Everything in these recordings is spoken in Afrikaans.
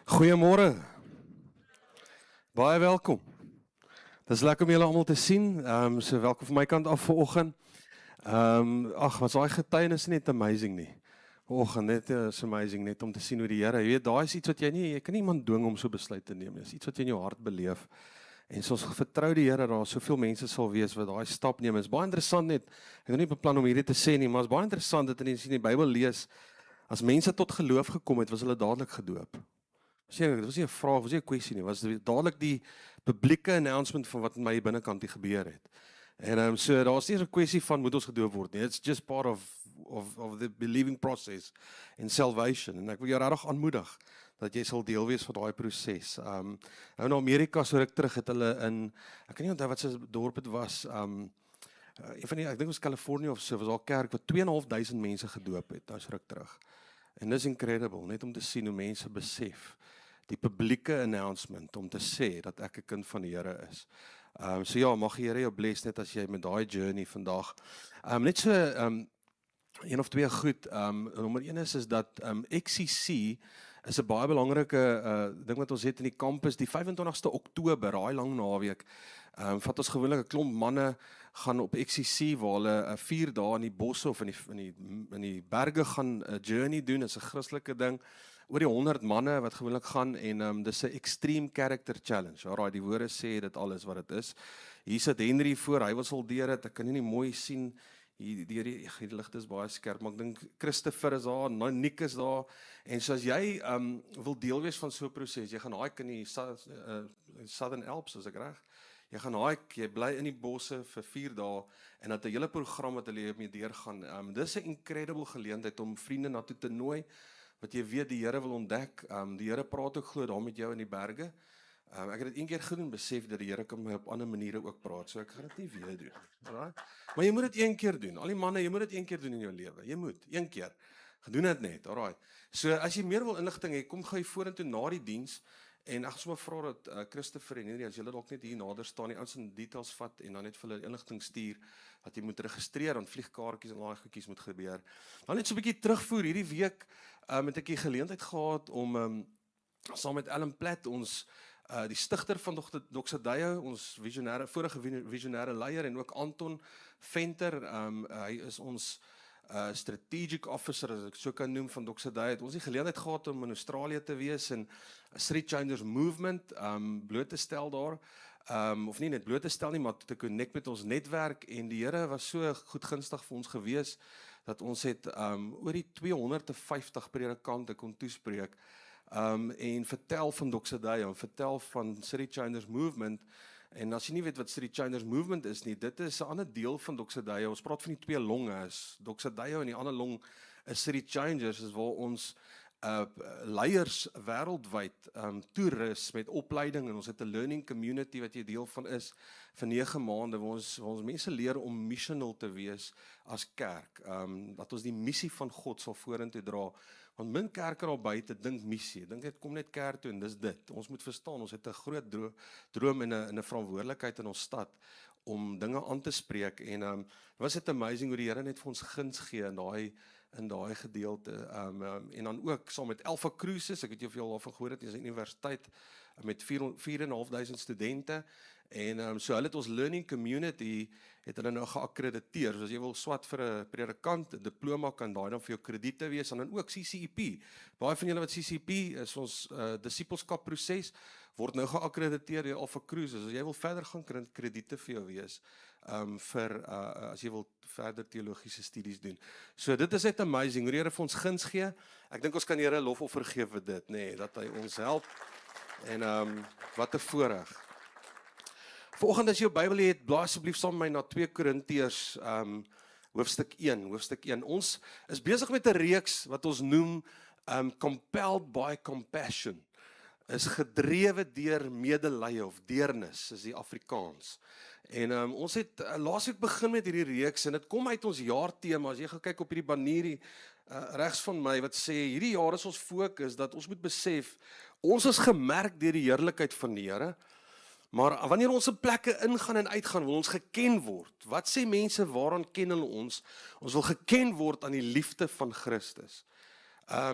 Goeiemôre. Baie welkom. Dis lekker om julle almal te sien. So welkom van my kant af vanoggend. Was daai getuienis net amazing nie. Vanoggend net is amazing net om te sien hoe die Here, jy weet, daai is iets wat jy kan nie iemand dwing om so besluit te neem nie. Dis iets wat jy in jou hart beleef. En soos vertrou die Here, daar soveel mense sal wees wat daai stap neem. Is baie interessant net. Ek het nie beplan om hierdie te sê nie, maar is baie interessant dat as jy die Bybel lees, as mense tot geloof gekom het, was hulle dadelik gedoop. Dit was nie 'n vraag, was nie 'n kwessie nie, was dadelik die publieke announcement van wat in my binnekant hier gebeur het. En so daar's nie 'n kwessie van moet ons gedoop word nie. It's just part of the believing process in salvation. En ek wil jou regtig aanmoedig dat jy sal deel wees van daai proses. Nou in Amerika so ruk terug het hulle in, ek kan nie onthou wat se dorp dit was, een van die, ek dink het was Californië of so, was daar 'n kerk wat 2.500 mense gedoop het, nou so ruk terug. En dis incredible, net om te sien hoe mense besef die publieke announcement om te sê dat ek 'n kind van die Here is. So ja, mag die Here jou bless net as jy met daai journey vandag. Net so een of twee goed. Nommer 1 is dat XCC is 'n baie belangrike ding wat ons het in die kampus, die 25ste Oktober, daai lang naweek. Vat ons gewoonlik 'n klomp manne gaan op XCC waar hulle 4 dae in die bosse of in die berge gaan 'n journey doen. Dit is 'n Christelike ding. Oor die 100 manne wat gewoonlik gaan en dis 'n extreme character challenge. Alraai, die woorde sê dit alles wat dit is. Hier sit Henry voor, hy was al deur dit. Ek kan nie mooi sien hier die ligte is baie skerp, maar ek dink Christopher is daar, Nick is daar. En so as jy wil deel wees van so 'n proses, jy gaan hike in die Southern Alps, as ek reg. Jy gaan hike, jy bly in die bosse vir 4 dae en dat 'n hele program wat hulle mee deurgaan. Dis 'n incredible geleentheid om vriende na toe te nooi wat jy weet die Here wil ontdek. Die Here praat ook glo daar met jou in die berge. Ek het dit een keer gedoen, besef dat die Here kan my op ander maniere ook praat, so ek gaan dit nie weer doen. Alraai? Maar jy moet dit een keer doen. Al die manne, jy moet dit een keer doen in jou lewe. Jy moet een keer. Gedoen dit net. Alraai. So as jy meer wil inligting hê, kom gou vorentoe na die diens. En ek gaan sommer vra dat Christopher en Henry, as julle dalk net hier nader staan, die ouens in details vat en dan net vir hulle inligting stuur dat jy moet registreer, dan vliegkaartjies en daai goedjies moet gebeur. Dan net so 'n bietjie terugvoer hierdie week het ek die geleentheid gehad om saam met Alan Platt, ons die stigter van Doxadeyo, ons vorige visionêre leier, en ook Anton Venter, hy is ons strategic officer, as ek so kan noem, van Doxadeyo, het ons die geleentheid gehad om in Australië te wees en Street Changers Movement bloot te stel daar, of nie net bloot te stel nie, maar te connect met ons netwerk, en die Here was so goedgunstig vir ons gewees, dat ons het oor die 250 predikante kon toespreek, en vertel van Doxadeyo, en vertel van Street Changers Movement. En as jy nie weet wat Street Changers Movement is nie, dit is 'n ander deel van Doxadeyo. Ons praat van die 2 longe, is Doxadeyo en die ander long is Street Changers, is waar ons leiers wêreldwyd toerus met opleiding, en ons het 'n learning community wat jy deel van is vir 9 maande waar ons mense leer om missional te wees as kerk, dat ons die missie van God sal vorentoe dra. Want min kerke daar buite dink missie, dink dit kom net kerk toe en dis dit. Ons moet verstaan, ons het 'n groot droom en 'n verantwoordelikheid in ons stad om dinge aan te spreek, en was dit amazing hoe die Here net vir ons guns gee in daai gedeelte, en dan ook saam met Alpha Cruises, ek weet jy of jy al daarvan gehoor het, dis 'n universiteit met 4.500 studente, en so hulle het ons learning community, het hulle nou geakkrediteer, so as jy wil swat vir 'n predikant, 'n diploma kan daai dan vir jou krediete wees, en dan ook CCEP, baie van julle wat CCEP is ons disipelskap proses, word nou geakkrediteer deur Alpha Cruises, as jy wil verder gaan krediete vir jou wees, as jy wil verder teologiese studies doen. So dit is net amazing, hoe die Here vir ons guns gee. Ek dink ons kan die Here lofoffer gee vir dit, nê, dat hy ons help, en wat 'n voorreg. Vanoggend as jy jou Bybel het, blaai asseblief saam met my na 2 Korintiërs, hoofstuk 1. Ons is besig met 'n reeks wat ons noem Compelled by Compassion. Is gedrewe deur medelee of deernis, is die Afrikaans. En ons het laasweek begin met hierdie reeks, en dit kom uit ons jaartema. As jy gaan kyk op hierdie banier regs van my, wat sê, hierdie jaar is ons fokus, dat ons moet besef, ons is gemerk deur die heerlikheid van die Here, maar wanneer ons in plekke ingaan en uitgaan, wil ons geken word. Wat sê mense, waaraan ken hulle ons? Ons wil geken word aan die liefde van Christus.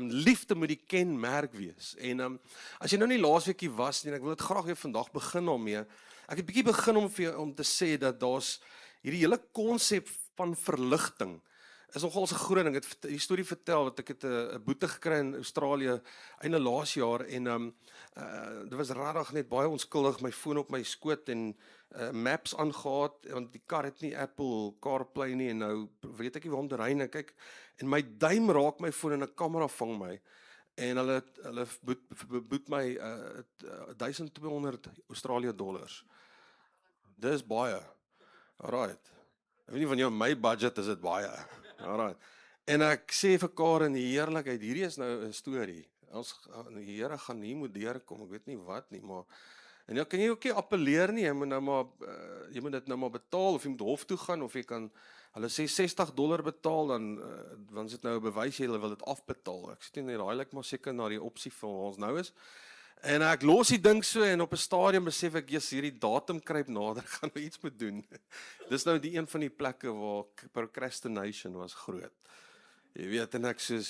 Liefde moet die kenmerk wees. En as jy nou nie laasweekie was nie, en ek wil dit graag weer vandag begin daarmee. Ek het bietjie begin om te sê dat daar's hierdie hele konsep van verligting is nogal 'n groot ding. Ek het 'n storie vertel wat ek het 'n boete gekry in Australië einde laas jaar en dit was regtig net baie onskuldig, my foon op my skoot en maps aangehaat want die kar het nie Apple CarPlay nie en nou weet ek nie waar om te ry nie. Kyk, en my duim raak my foon en 'n kamera vang my en hulle boet my $1200 Australië. Dis baie. Alright. Ek weet nie van jou, my budget is dit baie. Alright. En ek sê vir Karen, die heerlikheid, hierdie is nou 'n storie. Die Here gaan hier moet deurkom, ek weet nie wat nie, maar en nou kan jy ook nie appeleer nie, jy moet dit nou maar betaal of jy moet hof toe gaan of jy kan hulle sê $60 betaal dan is dit nou 'n bewys jy wil dit afbetaal. Ek sê net daai lyk maar seker na die opsie van waar ons nou is. En ek los die ding so en op 'n stadium besef ek, jy's hierdie datum kruip nader, ek gaan nou iets moet doen. Dis nou die een van die plekke waar procrastination was groot. Jy weet, en ek sê,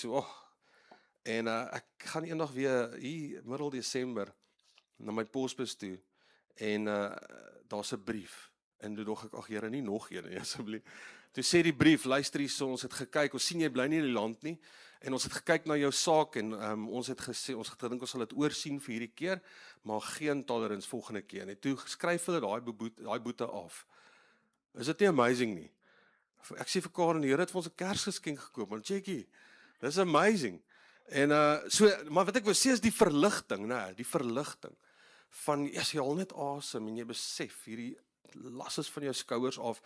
en ek gaan eendag weer hier middel Desember na my posbus toe en daar's 'n brief. En toe dog ek, ag Here, nie nog een nie asseblief. Toe sê die brief, luister hierso, ons het gekyk, ons sien jy bly nie in die land nie en ons het gekyk na jou saak en ons het gesê, ons het gedink ons sal dit oorsien vir hierdie keer, maar geen tolerance volgende keer nie. Toe skryf hulle daai boete af. Is dit nie amazing nie? Ek sê vir Karen, die Here het vir ons 'n Kersgeskenk gekoop, man, checkie. Dis amazing. En maar wat ek wil sê is die verligting, né? Die verligting van as jy al net asem en jy besef hierdie las is van jou skouers af.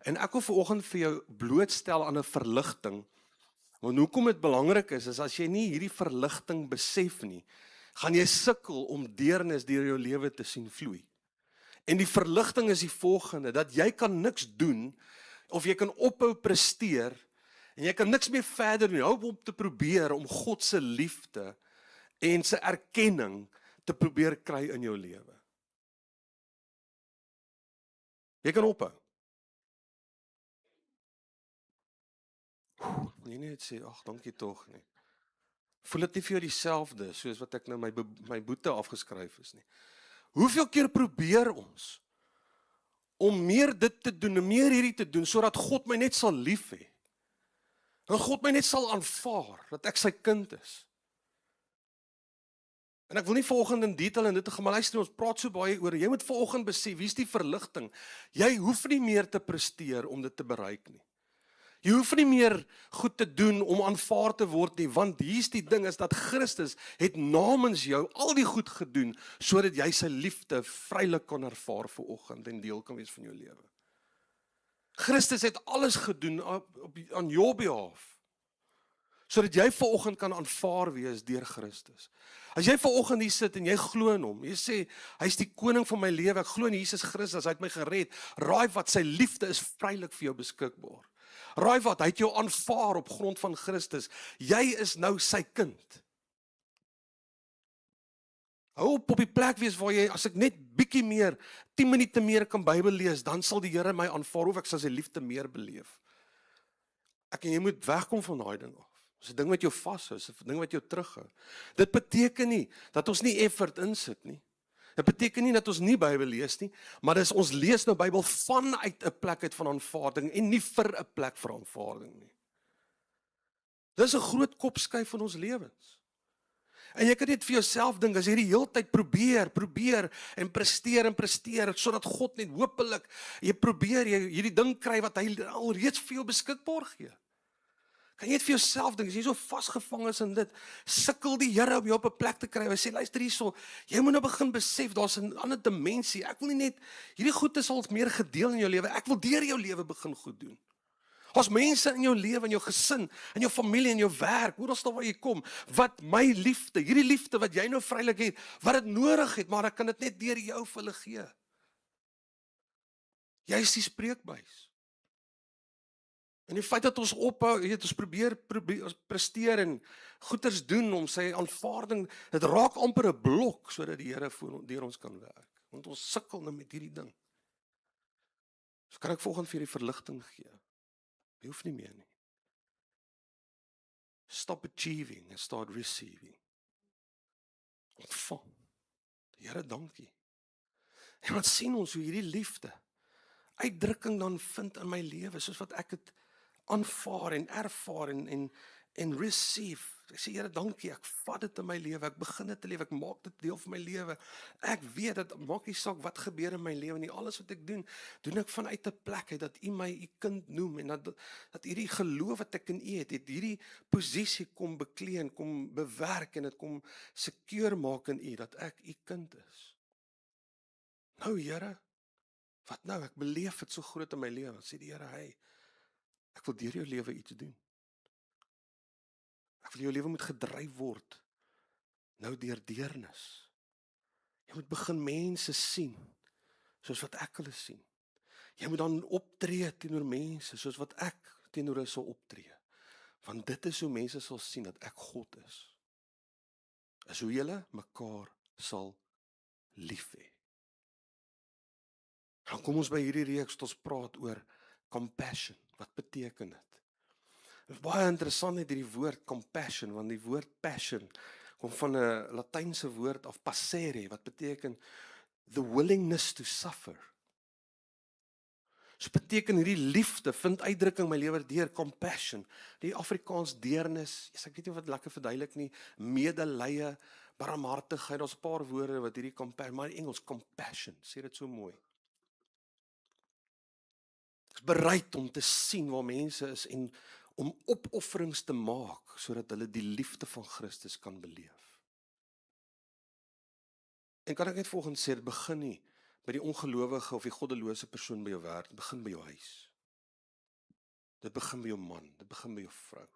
En ek wil vanoggend vir jou blootstel aan 'n verligting. Want hoekom dit belangrik is as jy nie hierdie verligting besef nie, gaan jy sukkel om deernis deur jou lewe te sien vloei. En die verligting is die volgende, dat jy kan niks doen of jy kan ophou presteer en jy kan niks meer verder doen, hou op te probeer om God se liefde en sy erkenning te probeer kry in jou lewe. Jy kan ophou. Nee, net sê, ag, dankie tog nie. Voel dit nie vir jou dieselfde soos wat ek nou my boete afgeskryf is nie. Hoeveel keer probeer ons om meer dit te doen, en meer hierdie te doen, sodat God my net sal lief hê. En God my net sal aanvaar, dat ek sy kind is. En ek wil nie vanoggend in detail in dit gaan, maar luister, ons praat so baie oor, jy moet vanoggend besef, wie is die verligting? Jy hoef nie meer te presteer om dit te bereik nie. Jy hoef nie meer goed te doen om aanvaar te word nie, want hier's die ding is dat Christus het namens jou al die goed gedoen, sodat jy sy liefde vrylik kan ervaar vanoggend en deel kan wees van jou lewe. Christus het alles gedoen aan jou behalf, sodat jy vanoggend kan aanvaar wees deur Christus. As jy vanoggend hier sit en jy glo in hom, jy sê, hy is die koning van my lewe, ek glo in Jesus Christus, hy het my gered, raai wat, sy liefde is vrylik vir jou beskikbaar. Raai wat, hy het jou aanvaar op grond van Christus, jy is nou sy kind. Hou op die plek wees waar jy, as ek net bietjie meer, 10 minute meer kan Bybel lees, dan sal die Here my aanvaar, of ek sal sy liefde meer beleef. En jy moet wegkom van daai ding af. Dis 'n ding wat jou vashou, dis 'n ding wat jou terughou. Dit beteken nie dat ons nie effort insit nie. Dit beteken nie dat ons nie Bybel lees nie, maar dis ons lees nou Bybel vanuit 'n plek uit van aanvaarding en nie vir 'n plek vir aanvaarding nie. Dis 'n groot kopskuif van ons lewens. En jy kan net vir jouself dink, as jy die hele tyd probeer en presteer, sodat God net hopelik, jy probeer, jy hierdie ding kry wat hy alreeds vir jou beskikbaar gee. Kan jy net vir jouself dink, as jy so vasgevang is in dit, sukkel die Here om jou op 'n plek te kry, hy sê, luister hierso, jy moet nou begin besef, daar's 'n ander dimensie, ek wil nie net, hierdie goed is al meer gedeel in jou lewe, ek wil deur jou lewe begin goed doen. As mense in jou lewe, in jou gesin, in jou familie, in jou werk, hoe dan waar jy kom, wat my liefde, hierdie liefde wat jy nou vrylik het, wat dit nodig het, maar ek kan dit net deur jou vir hulle gee. Jy is die spreekbuis. En die feit dat ons ophou, ons probeer ons presteer en goeders doen om sy aanvaarding, dit raak amper 'n blok, sodat die Here deur ons kan werk. Want ons sukkel nou met hierdie ding. So kan ek volgens vir die verligting gee. Jy hoef nie meer nie. Stop achieving and start receiving. Ontvang. Here, dankie. En wat sien ons hoe hierdie liefde uitdrukking dan vind in my lewe, soos wat ek het aanvaar en ervaar en receive. Ek sê Here, dankie, ek vat dit in my lewe, ek begin dit te lewe, ek maak dit deel van my lewe. Ek weet dat maak nie saak wat gebeur in my lewe nie, alles wat ek doen ek vanuit 'n plek uit dat U my U kind noem en dat hierdie geloof wat ek in U het hierdie posisie kom beklee en kom bewerk en dit kom seker maak in U dat ek U kind is. Nou Here, wat nou? Ek beleef dit so groot in my lewe. Sê die Here, hey, ek wil deur jou lewe iets doen. Ek wil jou lewe moet gedryf word. Nou deur deernis. Jy moet begin mense sien soos wat ek hulle sien. Jy moet dan optree teenoor mense soos wat ek teenoor hulle sal optree. Want dit is hoe mense sal sien dat ek God is. Is hoe julle mekaar sal lief hê. Dan kom ons by hierdie reeks, ons praat oor compassion. Wat beteken dit? Dit is baie interessant net hierdie woord compassion, want die woord passion kom van 'n Latynse woord of passere, wat beteken the willingness to suffer. So beteken hierdie liefde vind uitdrukking in my lewe deur compassion. Die Afrikaans deernis, ek weet nie wat lekker verduidelik nie, medelee, barmhartigheid, daar's 'n paar woorde wat hierdie compassion, maar in Engels compassion, sê dit so mooi. Ek is bereid om te sien waar mense is en om opofferings te maak sodat hulle die liefde van Christus kan beleef. En kan ek net volgens sê, dit begin nie by die ongelowige of die goddelose persoon by jou werk, dit begin by jou huis. Dit begin by jou man, dit begin by jou vrou.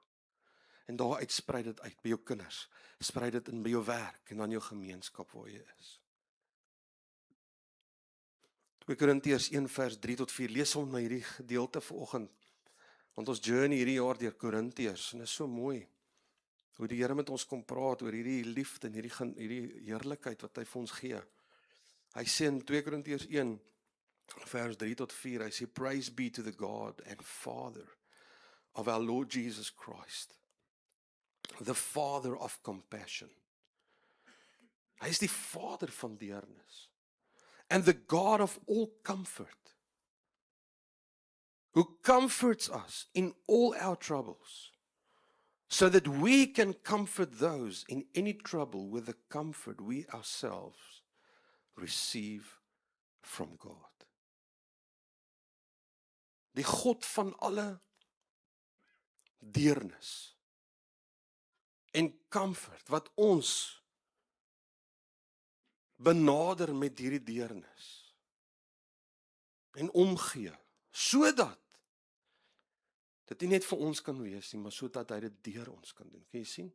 En daaruit sprei dit uit by jou kinders, sprei dit in by jou werk en dan jou gemeenskap waar jy is. 2 Korintiërs 1 vers 3 tot 4, lees hom na hierdie gedeelte vanoggend, want ons journey hierdie jaar deur Korintiërs, en dit is so mooi, hoe die Here met ons kom praat oor hierdie liefde en hierdie heerlikheid wat hy vir ons gee. Hy sê in 2 Korintiërs 1 vers 3 tot 4, hy sê, praise be to the God and Father of our Lord Jesus Christ, the Father of compassion. Hy is die Vader van deernis. And the God of all comfort, who comforts us in all our troubles, so that we can comfort those in any trouble with the comfort we ourselves receive from God. Die God van alle deernis en comfort wat ons benader met hierdie deernis en omgee, sodat dit nie net vir ons kan wees nie, maar sodat hy dit deur ons kan doen. Kan jy sien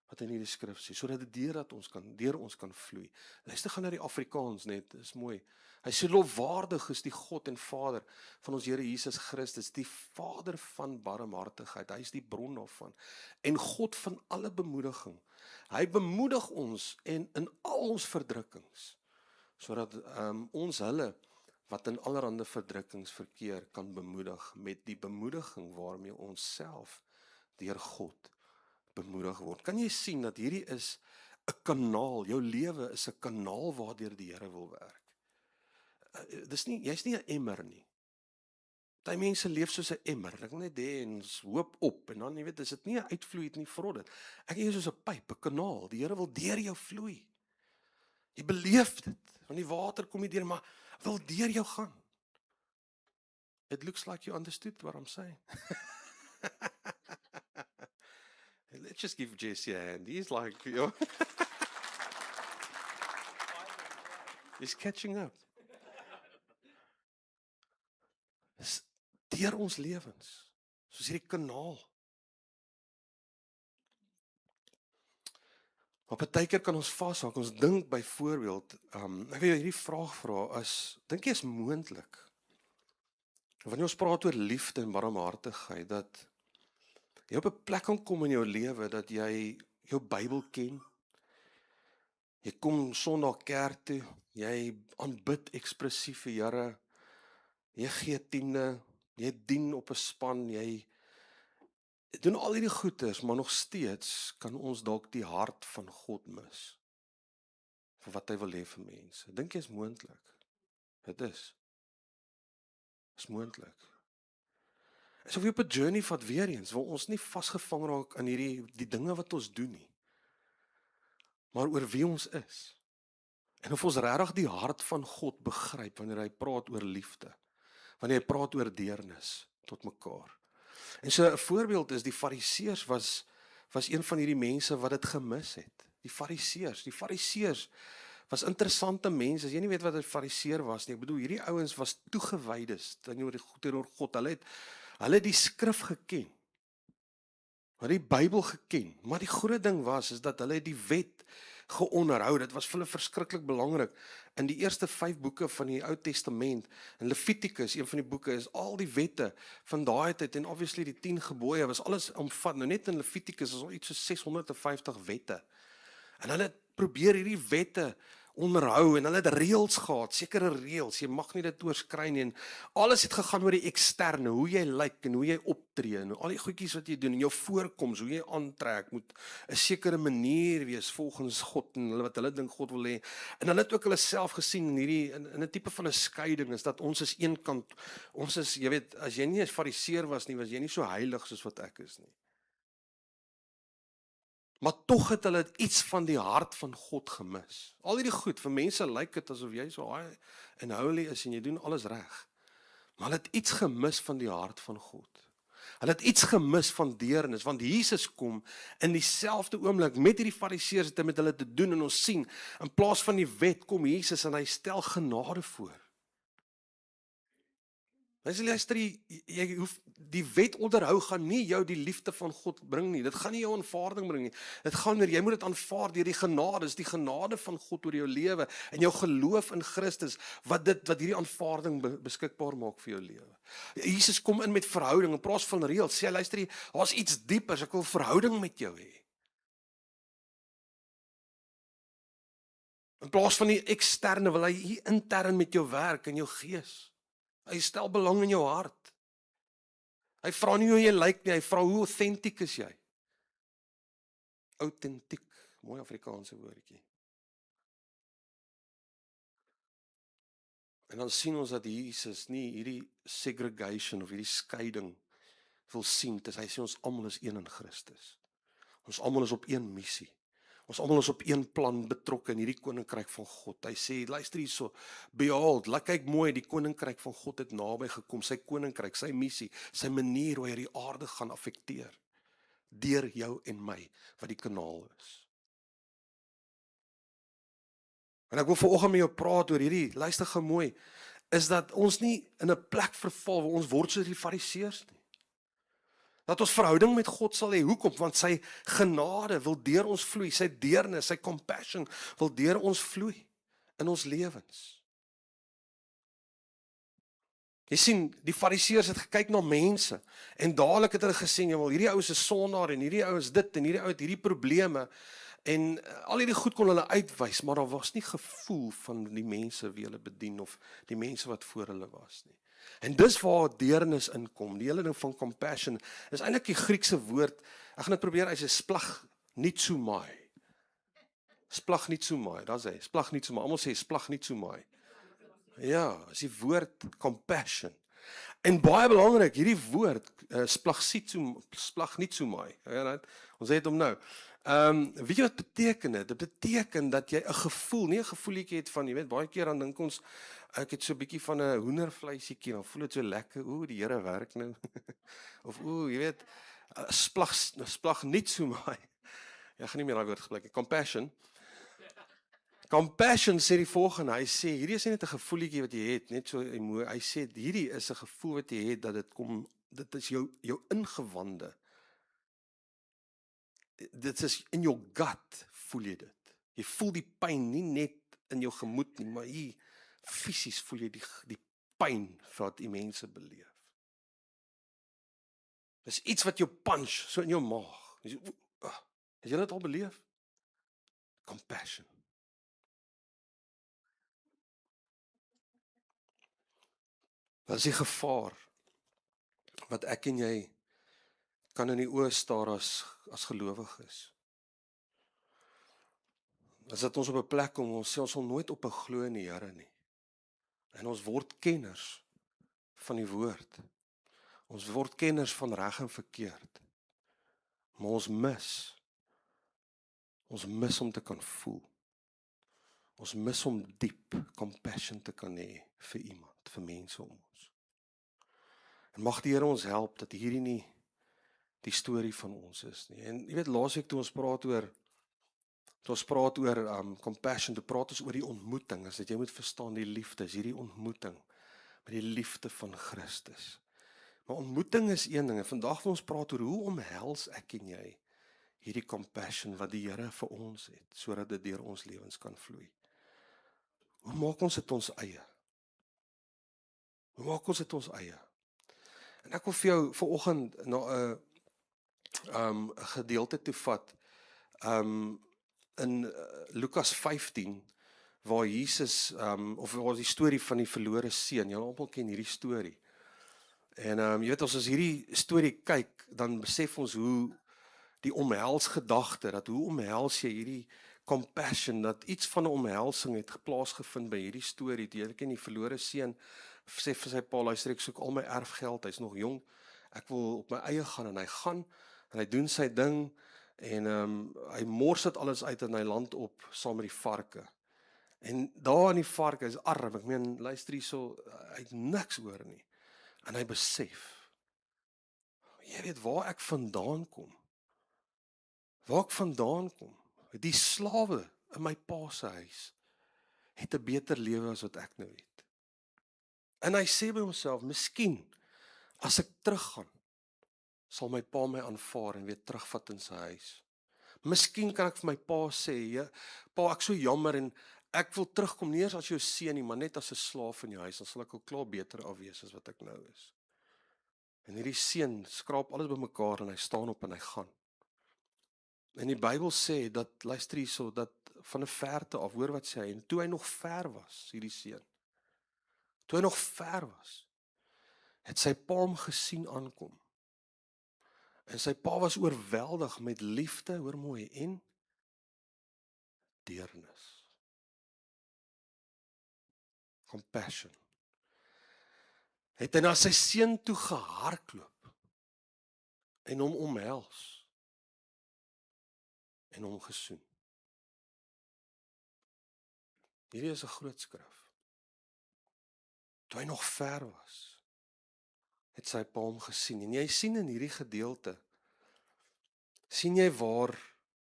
wat hy in die skrif sê, sodat dit deur ons kan vloei. Luister gaan na die Afrikaans net, dis mooi. Hy sê lofwaardig is die God en Vader van ons Here Jesus Christus, die Vader van barmhartigheid. Hy is die bron daarvan en God van alle bemoediging. Hy bemoedig ons en in al ons verdrukkings, sodat ons hulle wat in allerhande verdrukkings verkeer kan bemoedig met die bemoediging waarmee ons self deur God bemoedig word. Kan jy sien dat hierdie is 'n kanaal, jou lewe is 'n kanaal waardeur die Here wil werk. Jy's nie 'n emmer nie. Party mense leef soos 'n emmer. Ek wil net hê en hoop op en dan jy weet, as dit nie uitvloei het nie, vrot dit. Ek is soos 'n pyp, 'n kanaal. Die Here wil deur jou vloei. Jy beleef dit, want die water kom nie deur, maar wil deur jou gaan. It looks like you understood what I'm saying. Let's just give Jesse a hand. He's like, he's catching up. Dis deur ons lewens, soos hierdie kanaal. Maar partykeer kan ons vashak, ons dink byvoorbeeld, ek wil jou hierdie vraag vra, dink jy is moontlik, wanneer ons praat oor liefde en barmhartigheid, dat jy op 'n plek kan kom in jou lewe, dat jy jou Bybel ken, jy kom Sondag kerk toe, jy aanbid ekspressief die Here, jy gee tiende, jy dien op 'n span, jy doen al hierdie goeders, maar nog steeds kan ons dalk die hart van God mis vir wat hy wil hê vir mense. Dink jy is moontlik? Dit is moontlik. Asof jy op 'n journey vat weer eens, waar ons nie vasgevang raak aan die dinge wat ons doen nie, maar oor wie ons is. En of ons regtig die hart van God begryp wanneer hy praat oor liefde, wanneer hy praat oor deernis tot mekaar. En so 'n voorbeeld is die Fariseërs was een van hierdie mense wat dit gemis het. Die Fariseërs was interessante mense. As jy nie weet wat 'n Fariseer was nie, ek bedoel hierdie ouens was toegewydes teenoor God. Hulle het die skrif geken. Hulle het die Bybel geken. Maar die groot ding is dat hulle die wet geonderhou. Dit was vir hulle verskriklik belangrik. In die eerste 5 boeke van die Ou Testament, en Levitikus, een van die boeke, is al die wette van daai tyd, en obviously die 10 gebooie was alles omvat. Nou net in Levitikus is al iets so 650 wette. En hulle het probeer hierdie wette onderhou, en hulle het reëls gehad, sekere reëls, jy mag nie dit oorskry nie, en alles het gegaan oor die eksterne, hoe jy lyk, en hoe jy optree, en al die goedjies wat jy doen, en jou voorkoms, hoe jy aantrek, moet 'n sekere manier wees, volgens God, en wat hulle dink God wil hê, en hulle het ook hulle self gesien, in 'n tipe van 'n skeiding, is dat ons is een kant, ons is, jy weet, as jy nie 'n Fariseer was nie, was jy nie so heilig soos wat ek is nie. Maar tog het hulle iets van die hart van God gemis. Al hierdie goed, vir mense lyk dit asof jy so high en holy is en jy doen alles reg. Maar hulle het iets gemis van die hart van God. Hulle het iets gemis van deernis, want Jesus kom in dieselfde oomblik met hierdie Fariseërs het met hulle te doen, en ons sien, in plaas van die wet kom Jesus en hy stel genade voor. Luister, jy hoef die wet onderhou gaan nie jou die liefde van God bring nie. Dit gaan nie jou aanvaarding bring nie. Dit gaan jy moet dit aanvaar deur die genade. Dis die genade van God oor jou lewe en jou geloof in Christus wat hierdie aanvaarding beskikbaar maak vir jou lewe. Jesus kom in met verhouding. In plaas van reëls sê hy, luister, daar's iets diepers. Ek wil verhouding met jou hê. In plaas van die eksterne wil hy hier intern met jou werk in jou gees. Hy stel belang in jou hart. Hy vra nie hoe jy lyk nie, hy vra hoe autentiek is jy. Autentiek, mooi Afrikaanse woordjie. En dan sien ons dat Jesus nie hierdie segregation of hierdie skeiding wil sien, hy sê ons almal is een in Christus. Ons almal is op een missie. Ons almal is op een plan betrokke in hierdie koninkryk van God. Hy sê, luister hierso, behold, kyk mooi, die koninkryk van God het naby gekom, sy koninkryk, sy missie, sy manier hoe hy die aarde gaan affekteer, deur jou en my, wat die kanaal is. En ek wil vanoggend met jou praat oor hierdie, luister gou mooi, is dat ons nie in 'n plek verval waar ons word soos die Fariseërs nie. Dat ons verhouding met God sal hê. Hoekom? Want sy genade wil deur ons vloei, sy deernis, sy compassion wil deur ons vloei in ons lewens. Jy sien, die Fariseërs het gekyk na mense en dadelik het hulle gesien, hierdie ou is 'n sondaar en hierdie ou is dit en hierdie ou het hierdie probleme en al hierdie goed kon hulle uitwys, maar daar was nie gevoel van die mense wie hulle bedien of die mense wat voor hulle was nie. En dis waar deernis inkom, die hele ding van compassion, is eintlik die Griekse woord, ek gaan dit probeer, hy sê splagnitsomai. Splagnitsomai, daar sê, splagnitsomai, almal sê splagnitsomai. Ja, is die woord compassion. En baie belangrik, hierdie woord, splagnitsomai, ons sê dit om nou, weet jy wat beteken dit? Dit beteken dat jy 'n gevoel, nie 'n gevoeliekie het van, jy weet, baie keer dan dink ons, ek het so 'n bietjie van 'n hoendervleisiekie, dan voel dit so lekker, die Here werk nou. Of jy weet, splagnitsomai. Ja, gaan nie meer daai woord gebruik nie. Compassion. Compassion sê die volgende, hy sê, hierdie is nie net 'n gevoeliekie wat jy het, net so emosie, hy sê, hierdie is 'n gevoel wat jy het, dat dit kom, dit is jou ingewande. Dit is in jou gut, voel jy dit. Jy voel die pyn, nie net in jou gemoed nie, maar hier, fisies voel jy die pyn wat die mense beleef. Dis iets wat jou punch, so in jou maag. Het jy dit al beleef? Compassion. Wat is die gevaar wat ek en jy kan in die oë staar as gelowiges. Is dat ons op 'n plek kom, ons sê ons sal nooit op 'n glo in die Here nie. En ons word kenners van die woord. Ons word kenners van reg en verkeerd. Maar ons mis om te kan voel. Ons mis om diep compassion te kan hê vir iemand, vir mense om ons. En mag die Here ons help dat hierdie nie die storie van ons is nie. En jy weet, laasweek toe ons praat oor compassion, toe praat ons oor die ontmoeting, as dat jy moet verstaan die liefde, is hierdie ontmoeting met die liefde van Christus. Maar ontmoeting is een ding, en vandag wil ons praat oor hoe omhels ek en jy hierdie compassion wat die Here vir ons het, sodat dit deur ons lewens kan vloei. Hoe maak ons dit ons eie? Hoe maak ons dit ons eie? En ek wil vir jou vanoggend na 'n gedeelte toe vat, in Lukas 15, waar Jesus, of waar die storie van die verlore seun, julle almal ken hierdie storie. En jy weet, as ons hierdie storie kyk, dan besef ons hoe die omhelsgedagte, dat hoe omhels jy hierdie compassion, dat iets van 'n omhelsing het plaasgevind by hierdie storie. Jy ken die verlore seun, sê vir sy pa, luister, ek soek al my erfgeld, hy's nog jong, ek wil op my eie gaan, en hy doen sy ding, en hy mors dit alles uit en hy land op saam met die varke. En daar in die varke, is arm, ek meen, luister hierso, hy het niks oor nie. En hy besef, jy weet waar ek vandaan kom. Die slawe in my pa se huis het 'n beter lewe as wat ek nou het. En hy sê by homself, miskien as ek teruggaan, sal my pa my aanvaar en weer terugvat in sy huis. Miskien kan ek vir my pa sê, ja, pa, ek so jammer en ek wil terugkom nie eens as jou seun nie, maar net as 'n slaaf in jou huis, dan sal ek al klaar beter af wees as wat ek nou is. En hierdie seun skraap alles bymekaar en hy staan op en hy gaan. En die Bybel sê dat, luister hierso, dat van 'n verte af, hoor wat sê hy, en toe hy nog ver was, hierdie seun, het sy pa hom gesien aankom. En sy pa was oorweldig met liefde, hoor mooi, en deernis. Compassion. Het hy na sy seun toe gehardloop en hom omhels en hom gesoen. Hierdie is 'n groot skrif. Toe hy nog ver was, het sy pa hom gesien. En jy sien in hierdie gedeelte, sien jy waar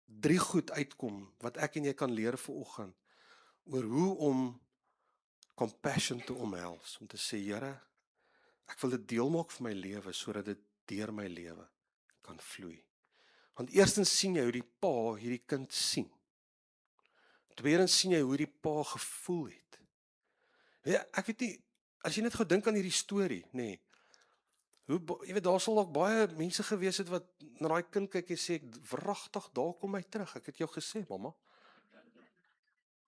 3 goed uitkom, wat ek en jy kan leer vanoggend, oor hoe om compassion te omhels, om te sê, Here, ek wil dit deel maak van my lewe, sodat dit deur my lewe kan vloei. Want eerstens sien jy hoe die pa hierdie kind sien. Tweedens sien jy hoe die pa gevoel het. Ja, ek weet nie, as jy net gou dink aan hierdie storie, nê. Jy weet, daar sal ook baie mense gewees het wat na daai kind kyk en sê, wragtig, daar kom hy terug. Ek het jou gesê, mamma.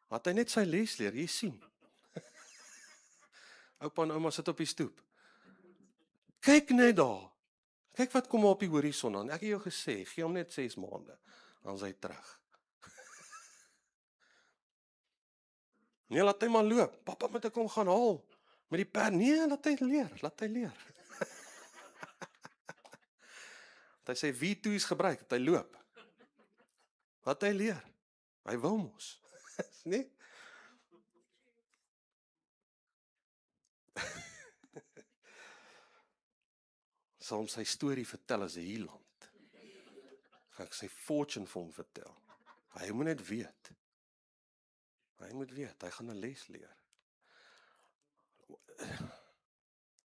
Had hy net sy les leer, jy sien. Oupa en ouma sit op die stoep. Kyk net daar. Kyk wat kom op die horison aan. Ek het jou gesê, gee hom net 6 maande, dan is hy terug. Nee, laat hy maar loop. Papa moet ek hom gaan haal met die perd. Nee, laat hy leer. Hy sê V2 is gebruik, dat hy loop. Laat hy leer. Hy wil mos. Nee? Sal hom sy storie vertel as 'n hierland. Gaan ek sy fortune vir hom vertel. Hy moet net weet. Hy gaan 'n les leer.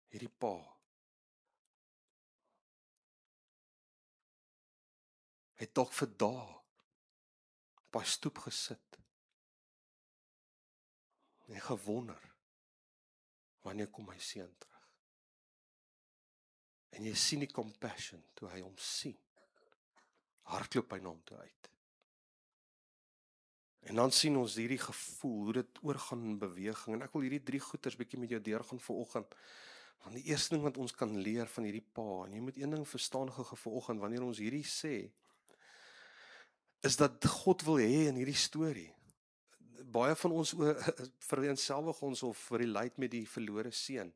Hierdie pa het dalk vir dae op hy stoep gesit en gewonder, wanneer kom my seun terug? En jy sien die compassion, toe hy hom sien, hardloop hy na hom toe uit. En dan sien ons hierdie gevoel, hoe dit oorgaan in beweging, en ek wil hierdie 3 goeters bietjie met jou deurgaan vanoggend, Want die eerste ding wat ons kan leer van hierdie pa, en jy moet een ding verstaan gou vanoggend, wanneer ons hierdie sê, is dat God wil hê in hierdie storie. Baie van ons vereenselwig ons of relate met die verlore seun.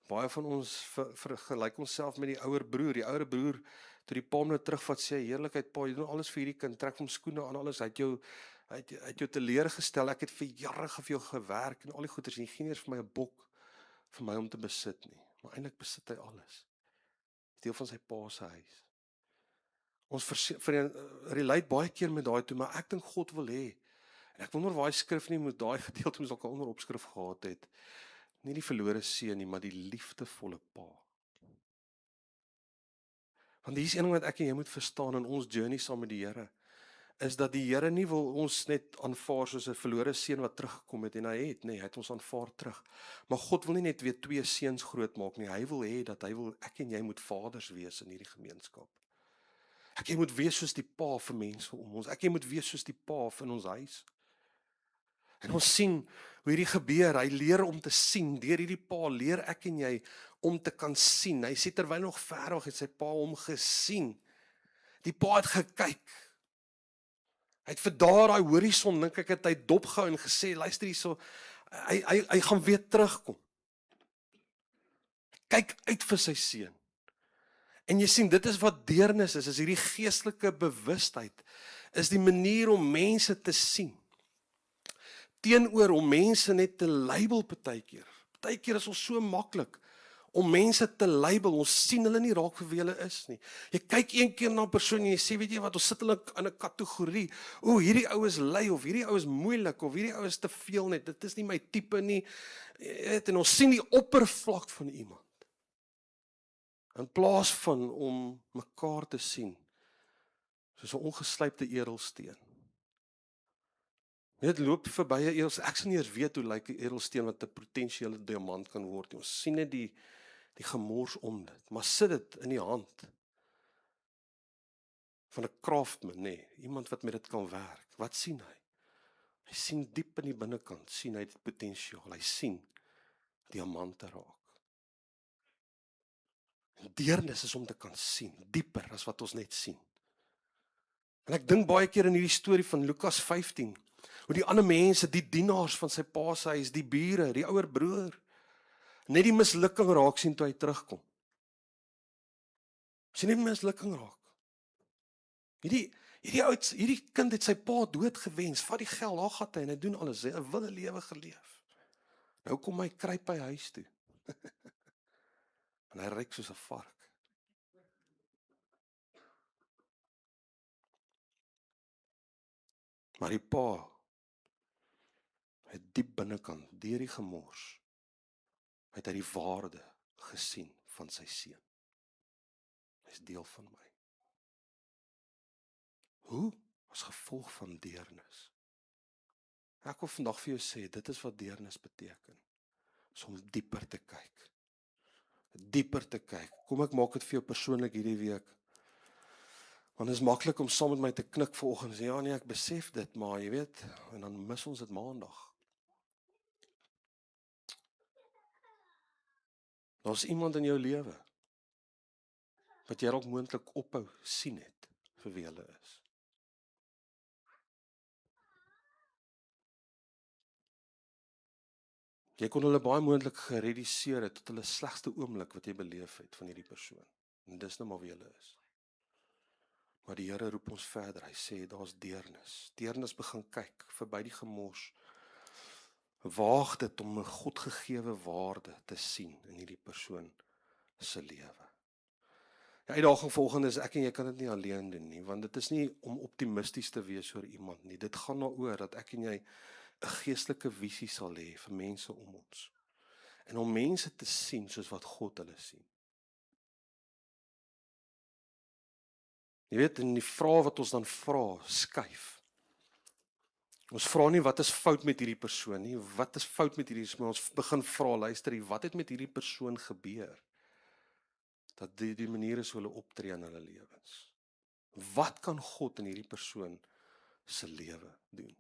Baie van ons vergelyk onsself met die ouer broer. Die ouer broer, toe die pa hom nou terugvat, sê hy, heerlikheid pa, jy doen alles vir hierdie kind, trek hom skoene aan, alles, hy het jou teleurgestel, ek het vir jare vir jou gewerk, en al die goeders, en jy gee nie eens vir my 'n bok, vir my om te besit nie. Maar eintlik besit hy alles. Deel van sy pa se huis. Ons relate baie keer met daai toe, maar ek dink God wil hê, en ek wonder waar die skrif nie moet daai gedeelte moes ook 'n ander opskrif gehad het, nie die verlore seun nie, maar die liefdevolle pa. Want hier is een ding wat ek en jy moet verstaan in ons journey saam met die Here, is dat die Here nie wil ons net aanvaar soos 'n verlore seun wat teruggekom het, en hy het ons aanvaar terug. Maar God wil nie net weer 2 seuns grootmaak nie, hy wil hê dat ek en jy moet vaders wees in hierdie gemeenskap. Ek en jy moet wees soos die pa vir mense om ons, ek en jy moet wees soos die pa in ons huis. En ons sien hoe hierdie gebeur, hy leer om te sien, deur hierdie pa leer ek en jy om te kan sien. Hy sê terwyl nog ver weg het sy pa hom gesien. Die pa het gekyk. Hy het vir daai horison, dink ek, het hy dopgehou en gesê, luister hierso, hy gaan weer terugkom. Kyk uit vir sy seun. En jy sien, dit is wat deernis is hierdie geestelike bewustheid, is die manier om mense te sien. Teenoor om mense net te label partykeer. Partykeer is ons so maklik om mense te label. Ons sien hulle nie raak vir wie hulle is nie. Jy kyk een keer na 'n persoon en jy sê, weet jy wat, ons sit hulle in 'n kategorie. O, hierdie ou is lui, of hierdie ou is moeilik, of hierdie ou is te veel net. Dit is nie my tipe nie. En ons sien die oppervlak van iemand. In plaas van om mekaar te sien soos 'n ongeslypte edelsteen. Dit loop verby 'n edelsteen. Ek sien nie eens weet hoe lyk 'n edelsteen wat 'n potensiële diamant kan word nie. Ons sien net die gemors om dit, maar sit dit in die hand van 'n craftsman, nee, iemand wat met dit kan werk. Wat sien hy? Hy sien diep in die binnekant, sien hy die potensiaal. Hy sien diamante raak. En deernis is om te kan sien, dieper as wat ons net sien. En ek dink baie keer in hierdie storie van Lukas 15, hoe die ander mense, die dienaars van sy pa se huis, die bure, die ouer broer, net die mislukking raak sien toe hy terugkom. Sien net die mislukking raak. Hierdie kind het sy pa dood gewens, vat die geld, daar gaan hy en hy doen alles, hy 'n wilde lewe geleef. Nou kom hy kruip by huis toe. En hy ryk soos 'n vark. Maar die pa het diep binnekant, deur die gemors, het hy die waarde gesien van sy seun. Hy is deel van my. Hoe? As gevolg van deernis. Ek wil vandag vir jou sê, dit is wat deernis beteken. Is om dieper te kyk. Dieper te kyk. Kom ek maak dit vir jou persoonlik hierdie week. Want dit is maklik om saam met my te knik vanoggend en sê, ja nee, ek besef dit, maar jy weet, en dan mis ons dit maandag. Daar's iemand in jou lewe wat jy dalk moontlik ophou sien het vir wie hulle is. Jy kon hulle baie moontlik gereduseer het tot hulle slegste oomblik wat jy beleef het van hierdie persoon. En dis nou maar wie hulle is. Maar die Here roep ons verder. Hy sê daar's deernis. Deernis begin kyk verby die gemors. Waag dit om 'n Godgegewe waarde te sien in hierdie persoon se lewe. Die uitdaging volgende is, ek en jy kan dit nie alleen doen nie, want dit is nie om optimisties te wees oor iemand nie. Dit gaan daaroor dat ek en jy 'n geestelike visie sal hê vir mense om ons. En om mense te sien soos wat God hulle sien. Jy weet, en die vrae wat ons dan vra, skuif. Ons vra nie wat is fout met hierdie persoon nie, wat is fout met hierdie persoon, ons begin vra, luister, wat het met hierdie persoon gebeur? Dat die manier is hoe hulle optree in hulle lewens. Wat kan God in hierdie persoon se lewe doen?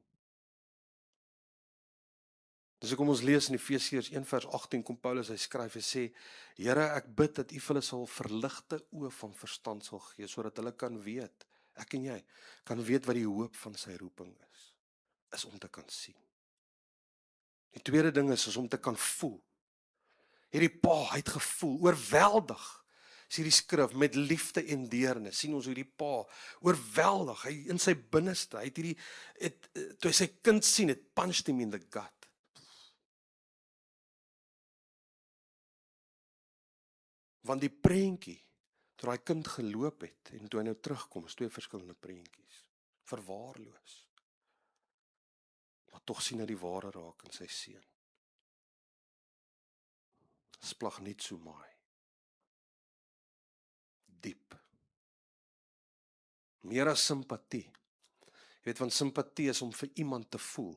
Dis hoekom ons lees in Efesiërs 1 vers 18 kom Paulus, hy skryf, hy sê, Here, ek bid dat U vir hulle sal verligte oë van verstand sal gee, sodat hulle kan weet, ek en jy, kan weet wat die hoop van sy roeping is om te kan sien. Die tweede ding is om te kan voel. Hierdie pa, hy het gevoel, oorweldig, is hierdie skrif, met liefde en deernis, sien ons hoe die pa, oorweldig, hy in sy binneste, hy het hierdie, toe hy sy kind sien, het punched him in the gut. Want die prentjie, toe hy kind geloop het, en toe hy nou terugkom, is twee verskillende prentjies, verwaarloos. Maar tog sien hy die ware raak in sy seun. Splag niet so maai. Diep. Meer as simpatie. Jy weet, want simpatie is om vir iemand te voel.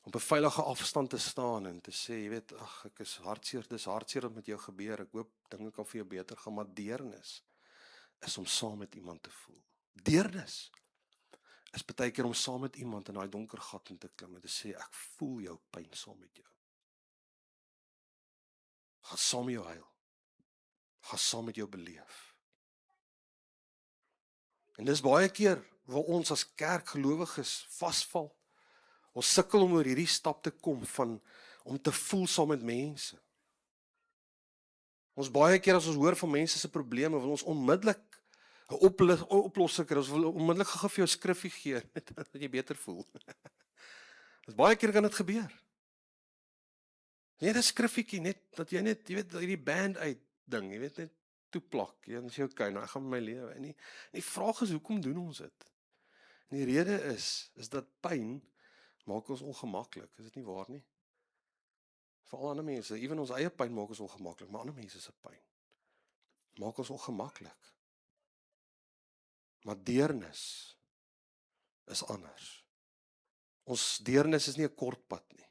Op 'n veilige afstand te staan en te sê, jy weet, ag, ek is hartseer, dis hartseer wat met jou gebeur, ek hoop dinge kan vir jou beter gaan, maar deernis is om saam met iemand te voel. Deernis is baie keer om saam met iemand in daai donker gat in te klim en te sê, ek voel jou pyn saam met jou. Gaan saam met jou huil. Gaan saam met jou beleef. En dis baie keer waar ons as kerkgelowiges vasval. Ons sukkel om oor hierdie stap te kom om te voel saam met mense. Ons baie keer as ons hoor van mense se probleme, wil ons onmiddellik 'n oplossing kry. Ons wil onmiddellik gou vir jou skriffie gee, net dat jy beter voel. Dus baie keer kan dit gebeur. Net 'n skriffietjie, net dat jy net, jy weet, hierdie band-aid ding, jy weet, net toeplak. Jy sê, okay, nou ek gaan my lewe. En die vraag is, hoekom doen ons dit? En die rede is dat pyn maak ons ongemaklik, is dit nie waar nie? Veral ander mense, ewen ons eie pyn maak ons ongemaklik, maar ander mense se pyn maak ons ongemaklik. Maar deernis is anders. Ons deernis is nie 'n kort pad nie.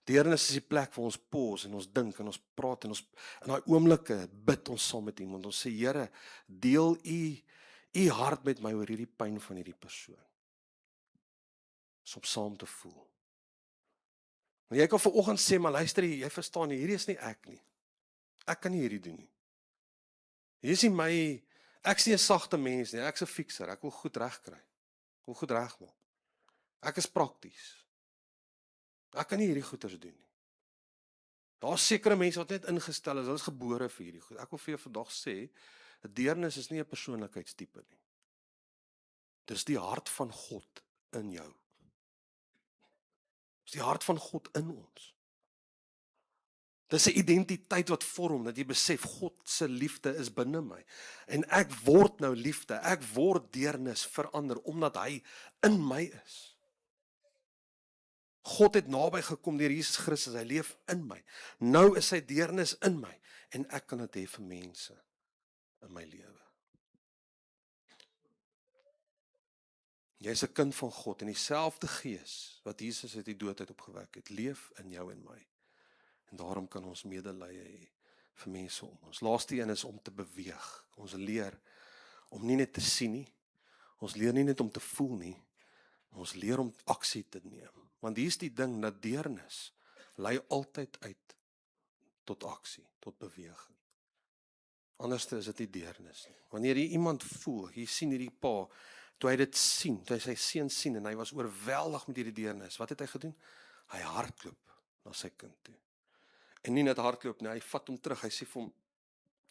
Deernis is die plek waar ons pause en ons dink en ons praat en ons in daai oomblikke bid ons saam met iemand. Ons sê, Here, deel u hart met my oor hierdie pyn van hierdie persoon. Om saam te voel. Maar jy kan vanoggend sê, maar luister, jy verstaan nie, hierdie is nie ek nie. Ek kan nie hierdie doen nie. Hier is nie my, ek is nie 'n sagte mens nie, ek is 'n fikser, ek wil goed regkry. Ek wil goed regmaak. Ek is prakties. Ek kan nie hierdie goeders doen nie. Daar's sekere mense wat net ingestel is, hulle is gebore vir hierdie goed. Ek wil vir jou vandag sê, 'n deernis is nie 'n persoonlikheidstipe nie. Dis die hart van God in jou. Dis die hart van God in ons. Dis 'n identiteit wat vorm, dat jy besef, God se liefde is binne my. En ek word nou liefde, ek word deernis verander, omdat hy in my is. God het naby gekom deur Jesus Christus, hy leef in my. Nou is sy deernis in my, en ek kan dit hê vir mense in my lewe. Jy is 'n kind van God, en dieselfde gees wat Jesus uit die dood uit opgewek het, leef in jou en my. En daarom kan ons medelee hê vir mense om ons. Laaste een is om te beweeg. Ons leer om nie net te sien nie. Ons leer nie net om te voel nie. Ons leer om aksie te neem. Want hier is die ding, dat deernis lei altyd uit tot aksie, tot beweging. Anders is dit nie deernis nie. Wanneer jy iemand voel, jy sien hierdie pa, toe hy dit sien, toe hy sy seun sien, en hy was oorweldig met hierdie deernis, wat het hy gedoen? Hy hardloop na sy kind toe. En nie net hardloop nie, hy vat hom terug, hy sê vir hom,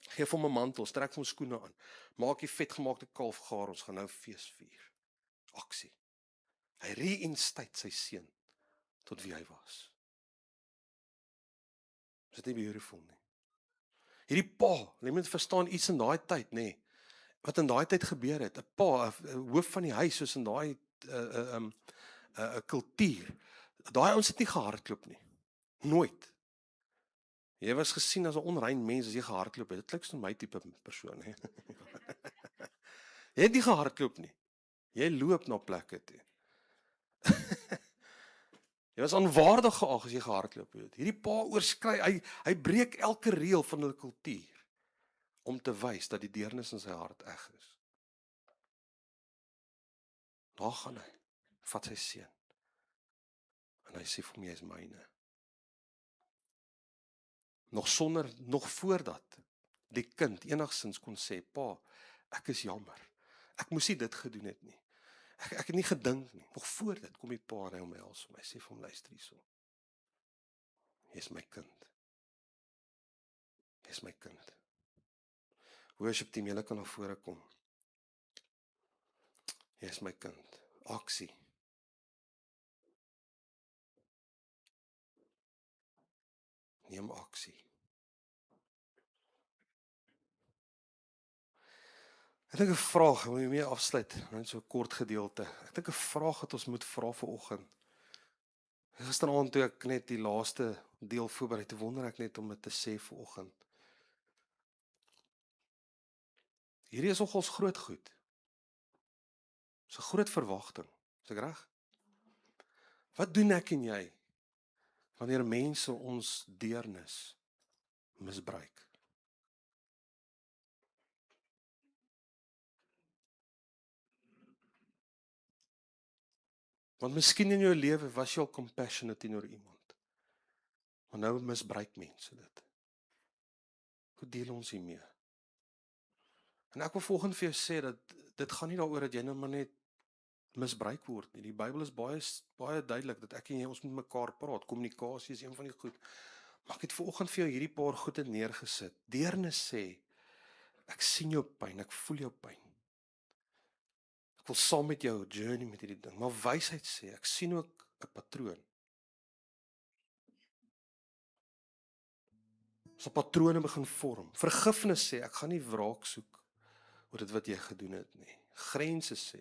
geef hom 'n mantel, trek hom skoene aan, maak die vetgemaakte kalf gaar, ons gaan nou fees vier. Aksie. Hy reinstate sy seun tot wie hy was. Is dit nie beautiful nie? Hierdie pa, jy moet verstaan iets in daai tyd, nê, wat in daai tyd gebeur het, 'n pa, 'n hoof van die huis, soos in daai kultuur, daai ouens het nie gehardloop nie, nooit. Jy was gesien as 'n onrein mens as jy gehardloop het, dit klink so my tipe persoon, hè. Jy het nie gehardloop nie, jy loop na plekke toe. Jy was aanvaardig geag as jy gehardloop het. Hierdie pa oorskry, hy breek elke reël van hulle kultuur, om te wys dat die deernis in sy hart eg is. Daar gaan hy, vat sy seun. En hy sê vir hom, jy is myne. Nog voordat die kind enigstens kon sê, pa, ek is jammer. Ek moes nie dit gedoen het nie. Ek het nie gedink nie. Nog voor dit kom die pa en hy omhels hom. Hy sê vir hom, luister hierso. Jy is my kind. Jy is my kind. Worship team, julle kan na vore kom. Jy is my kind. Aksie. Neem aksie. Ek dink 'n vraag, ek wil hiermee afsluit, net so 'n kort gedeelte. Ek dink 'n vraag wat ons moet vra vanoggend. Gisteraand toe ek net die laaste deel voorberei, toe wonder ek net om dit te sê vanoggend. Hierdie is nogals groot goed. Dis 'n groot verwagting. Is ek reg? Wat doen ek en jy wanneer mense ons deernis misbruik? Want miskien in jou lewe was jy al compassionate teenoor iemand. Maar nou misbruik mense dit. Hoe deel ons hiermee? En ek wil volgende vir jou sê dat dit gaan nie daaroor dat jy nou maar net misbruik word nie. Die Bybel is baie duidelik dat ek en jy ons met mekaar praat. Kommunikasie is een van die goed. Maar ek het vanoggend vir jou hierdie paar goede neergesit. Deernis sê, ek sien jou pyn, ek voel jou pyn. Ek wil saam met jou journey met hierdie ding. Maar wysheid sê, ek sien ook 'n patroon. As 'n patrone begin vorm. Vergifnis sê, ek gaan nie wraak soek oor dit wat jy gedoen het nie. Grense sê,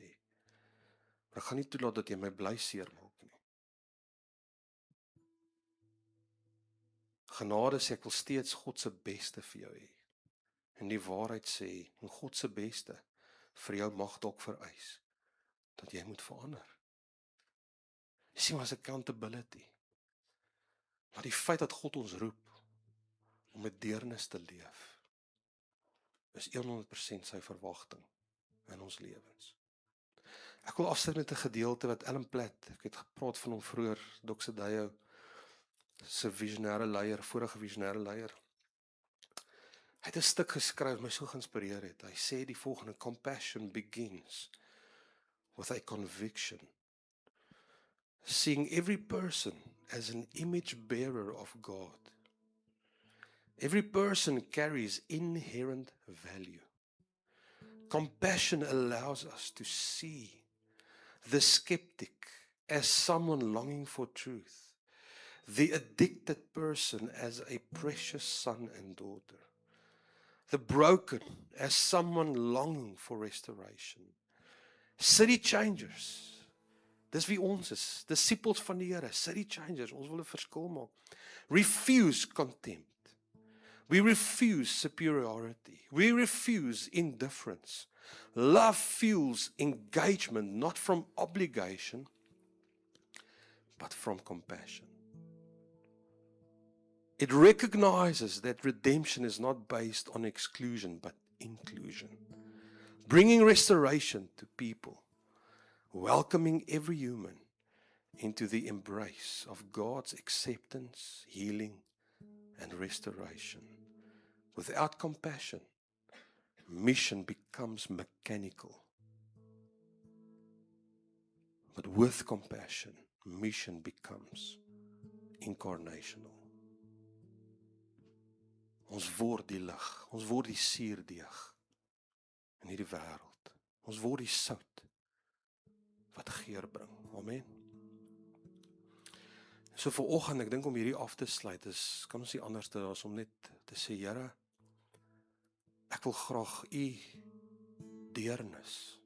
maar ek gaan nie toelaat dat jy my bly seermaak nie. Genade sê, ek wil steeds God se beste vir jou hê. En die waarheid sê, en God se beste vir jou mag dalk vereis dat jy moet verander. Jy sien, was accountability. Maar die feit dat God ons roep om met deernis te leef, is 100% sy verwagting in ons lewens. Ek wil afsluit met 'n gedeelte wat Alan Platt, ek het gepraat van hom vroeër, Dr. Dayo, se visionêre leier, vorige visionêre leier. Hy het 'n stuk geskryf wat my so geïnspireer het. Hy sê die volgende: compassion begins with a conviction. Seeing every person as an image bearer of God. Every person carries inherent value. Compassion allows us to see the skeptic as someone longing for truth, the addicted person as a precious son and daughter, the broken as someone longing for restoration. City changers, dis wie ons is, disciples van die Here, city changers, ons wil 'n verskil maak. Refuse contempt. We refuse superiority. We refuse indifference. Love fuels engagement, not from obligation, but from compassion. It recognizes that redemption is not based on exclusion, but inclusion. Bringing restoration to people, welcoming every human into the embrace of God's acceptance, healing, and restoration. Without compassion, mission becomes mechanical. But with compassion, mission becomes incarnational. Ons word die lig, ons word die suurdeeg in hierdie wêreld. Ons word die sout wat geur bring. Amen. So vanoggend, ek dink om hierdie af te sluit, kan ons nie anders doen as om net te sê, Here, ek wil graag u deernis,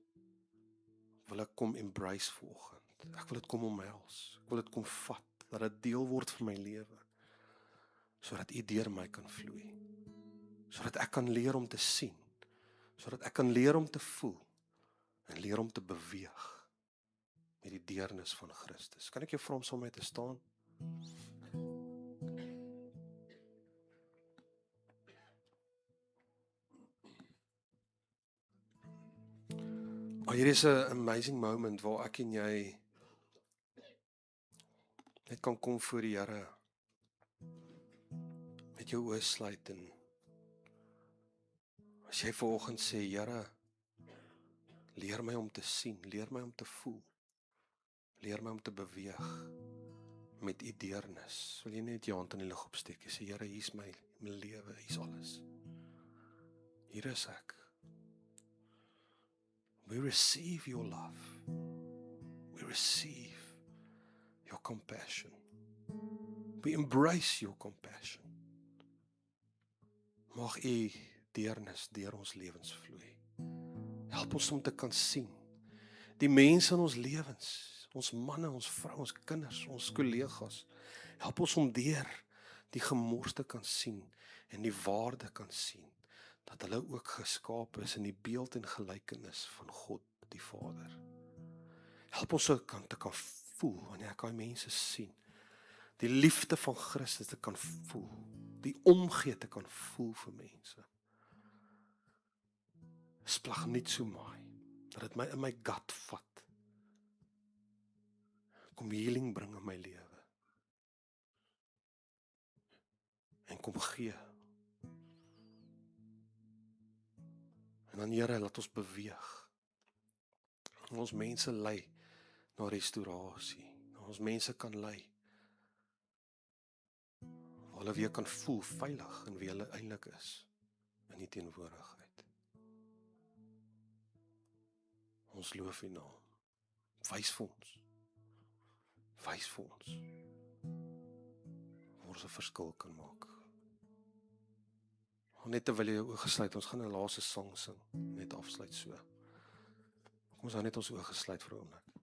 wil ek kom embrace vanoggend. Ek wil dit kom omhels, ek wil dit kom vat, dat dit deel word van my lewe, sodat u deur my kan vloei, sodat ek kan leer om te sien, sodat ek kan leer om te voel, en leer om te beweeg, met die deernis van Christus. Kan ek jou vra om saam met my te staan? Hier is 'n amazing moment waar ek en jy Net kan kom voor die Here. Met jou oë sluit en as jy vanoggend sê, Here, leer my om te sien, leer my om te voel, leer my om te beweeg met u deernis. Wil jy net jou hand in die lug opsteek? Jy sê, Here, hier is my lewe, hier is alles. Hier is ek. We receive your love. We receive your compassion. We embrace your compassion. Mag u deernis deur ons lewens vloei. Help ons om te kan sien. Die mense in ons lewens, ons manne, ons vroue, ons kinders, ons kollegas, help ons om deur die gemors te kan sien en die waarde kan sien, dat hulle ook geskaap is in die beeld en gelykenis van God die Vader. Help ons te kan voel, wanneer ek daai mense sien, die liefde van Christus te kan voel, die omgee te kan voel vir mense. Splag niet so maai, dat het my in my gut vat, kom healing bring in my lewe, en kom gee. En dan Here, laat ons beweeg. En ons mense lei na restaurasie. Ons mense kan lei. Waar hulle weer kan voel veilig in wie hulle eintlik is. In die teenwoordigheid. Ons loof U naam. Wys vir ons. Wys vir ons. Waar ons 'n verskil kan maak. Net terwyl jy jou oë gesluit, ons gaan 'n laaste sang sing, net afsluit so. Kom ons hou net ons oë gesluit vir 'n oomblik.